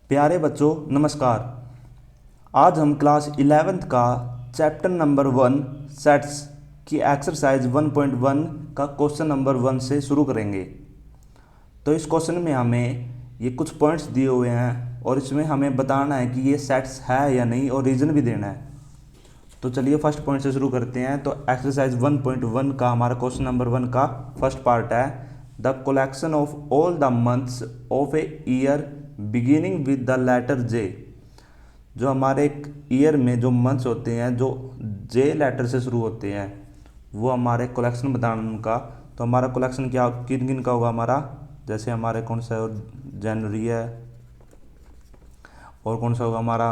प्यारे बच्चों नमस्कार। आज हम क्लास 11th का चैप्टर नंबर 1 सेट्स की एक्सरसाइज 1.1 का क्वेश्चन नंबर 1 से शुरू करेंगे। तो इस क्वेश्चन में हमें ये कुछ पॉइंट्स दिए हुए हैं और इसमें हमें बताना है कि ये सेट्स है या नहीं और रीज़न भी देना है। तो चलिए फर्स्ट पॉइंट से शुरू करते हैं। तो एक्सरसाइज 1.1 का हमारा क्वेश्चन नंबर 1 का फर्स्ट पार्ट है the collection of all the months of a year beginning with the letter J. जो हमारे एक ईयर में जो मंथ्स होते हैं जो जे लेटर से शुरू होते हैं वो हमारे कलेक्शन बताना उनका। तो हमारा कलेक्शन क्या किन किन का होगा हमारा, जैसे हमारे कौन सा जनवरी है और कौन सा होगा हमारा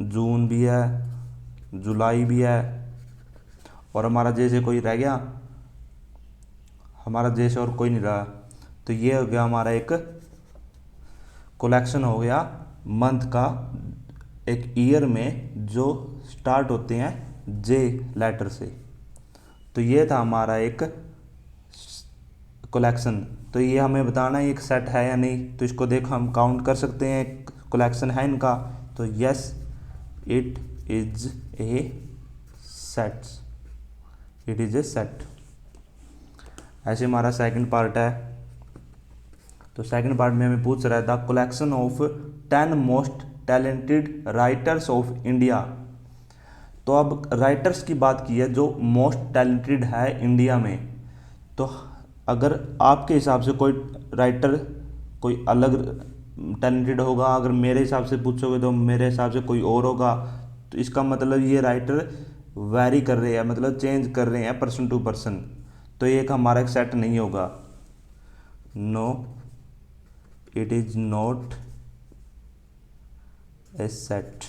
जून भी है, जुलाई भी है और हमारा जैसे कोई रह गया, हमारा जैसे और कोई नहीं रहा। तो ये हो गया हमारा एक कलेक्शन हो गया मंथ का एक ईयर में जो स्टार्ट होते हैं जे लेटर से। तो ये था हमारा एक कलेक्शन। तो ये हमें बताना है एक सेट है या नहीं। तो इसको देखो हम काउंट कर सकते हैं, कलेक्शन है इनका। तो yes it is a set, it is a set. ऐसे हमारा सेकंड पार्ट है। तो सेकंड पार्ट में हमें पूछ रहा है the collection of 10 most talented writers of India. तो अब राइटर्स की बात की है जो मोस्ट टैलेंटेड है इंडिया में। तो अगर आपके हिसाब से कोई राइटर कोई अलग टैलेंटेड होगा, अगर मेरे हिसाब से पूछोगे तो मेरे हिसाब से कोई और होगा। तो इसका मतलब ये राइटर वैरी कर रहे हैं, मतलब चेंज कर रहे हैं पर्सन टू पर्सन। तो ये एक हमारा एक सेट नहीं होगा। No it is not a set,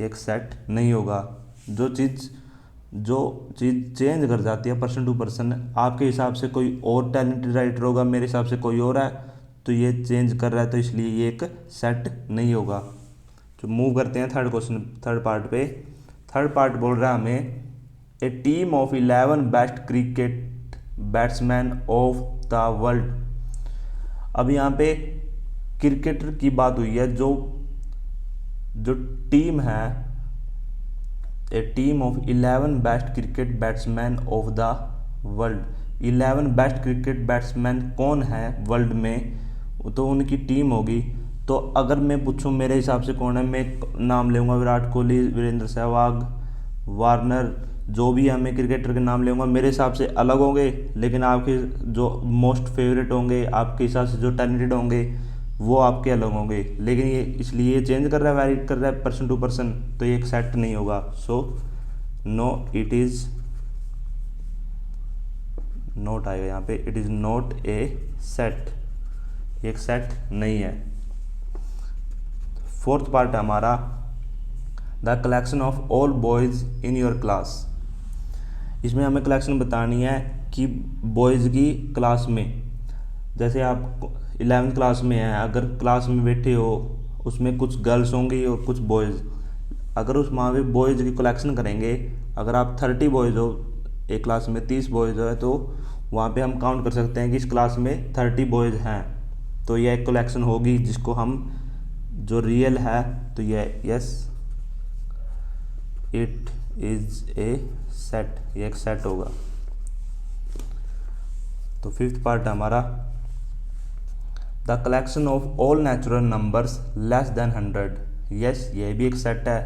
एक सेट नहीं होगा। जो चीज़ चेंज कर जाती है पर्सन टू पर्सन, आपके हिसाब से कोई और टैलेंटेड राइटर होगा, मेरे हिसाब से कोई और है, तो ये चेंज कर रहा है, तो इसलिए ये एक सेट नहीं होगा। तो मूव करते हैं थर्ड क्वेश्चन, थर्ड पार्ट पे। थर्ड पार्ट बोल रहा है हमें a team of 11 best cricket batsman of the world. अब यहाँ पे क्रिकेटर की बात हुई है, जो टीम है a team of 11 best cricket batsman of the world. 11 best cricket batsman कौन है वर्ल्ड में, तो उनकी टीम होगी। तो अगर मैं पूछूं मेरे हिसाब से कौन है, मैं नाम लूँगा विराट कोहली, वीरेंद्र सहवाग, वार्नर, जो भी है मैं क्रिकेटर के नाम लूँगा। मेरे हिसाब से अलग होंगे, लेकिन आपके जो मोस्ट फेवरेट होंगे, आपके हिसाब से जो टैलेंटेड होंगे वो आपके अलग होंगे। लेकिन ये इसलिए ये चेंज कर रहा है, वैरी कर रहा है पर्सन टू पर्सन, तो ये एक सेट नहीं होगा। So no it is not आएगा यहाँ पे, it is not a set, एक सेट नहीं है। फोर्थ पार्ट है हमारा the collection of all boys in your class. इसमें हमें कलेक्शन बतानी है कि बॉयज़ की क्लास में, जैसे आप 11th क्लास में हैं, अगर क्लास में बैठे हो उसमें कुछ गर्ल्स होंगी और कुछ बॉयज़। अगर उस वहाँ पे बॉयज़ की कलेक्शन करेंगे, अगर आप 30 बॉयज़ हो, एक क्लास में 30 बॉयज़ हो, तो वहाँ पे हम काउंट कर सकते हैं कि इस क्लास में 30 बॉयज़ हैं। तो यह एक कलेक्शन होगी जिसको हम जो रियल है, तो यह yes it is a set, ये एक सेट होगा। तो फिफ्थ पार्ट है हमारा the collection of all natural numbers less than 100। Yes ये भी एक सेट है।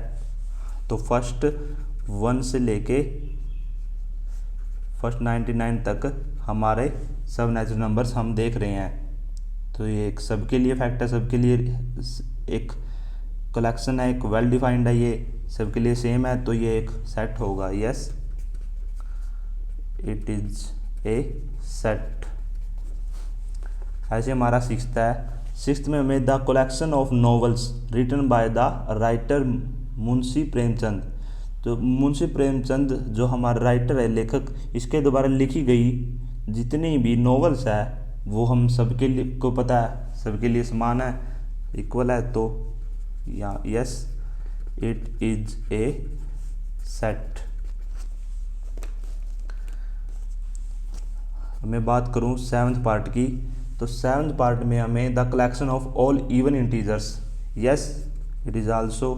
तो फर्स्ट 1 से लेके फर्स्ट 99 तक हमारे सब नेचुरल नंबर्स हम देख रहे हैं। तो ये एक सबके लिए फैक्ट है, सबके लिए एक कलेक्शन है, एक वेल डिफाइंड है, ये सबके लिए सेम है, तो ये एक सेट होगा। Yes it is a set. ऐसे हमारा सिक्स्थ है। सिक्स्थ में हमें the collection of novels written by the writer Munshi Premchand. तो मुंशी प्रेमचंद जो हमारा राइटर है, लेखक, इसके द्वारा लिखी गई जितनी भी नॉवेल्स है वो हम सबके लिए को पता है, सबके लिए समान है, इक्वल है। तो या yes it is a set. मैं बात करूं सेवन्थ पार्ट की, तो 7th पार्ट में हमें the collection of all even integers, yes it is also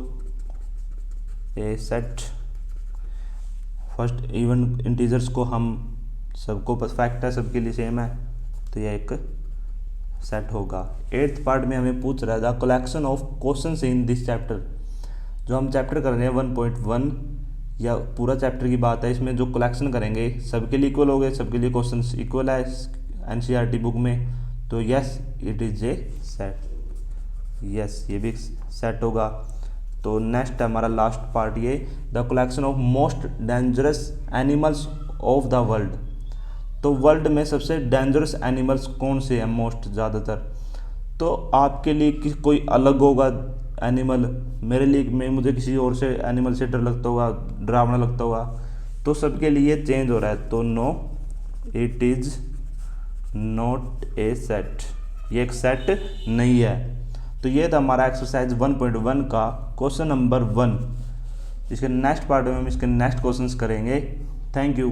a set. First even integers को हम सबको परफेक्ट है, सबके लिए सेम है, तो यह एक सेट होगा। 8th पार्ट में हमें पूछ रहा है the collection of questions in this chapter. जो हम चैप्टर कर रहे हैं 1.1 या पूरा चैप्टर की बात है, इसमें जो कलेक्शन करेंगे सबके लिए इक्वल हो गए, सबके लिए क्वेश्चंस इक्वल है एनसीईआरटी बुक में, तो yes it is a set, yes ये भी सेट होगा। तो नेक्स्ट हमारा लास्ट पार्ट ये the collection of most dangerous animals of the world. तो वर्ल्ड में सबसे डेंजरस एनिमल्स कौन से हैं मोस्ट ज़्यादातर, तो आपके लिए कोई अलग होगा एनिमल, मेरे लिए मुझे किसी और से एनिमल से डर लगता होगा, डरावना लगता होगा, तो सबके लिए चेंज हो रहा है, तो no it is not a set, ये एक सेट नहीं है। तो ये था हमारा एक्सरसाइज 1.1 का क्वेश्चन नंबर 1। इसके नेक्स्ट पार्ट में हम इसके नेक्स्ट क्वेश्चंस करेंगे। Thank you.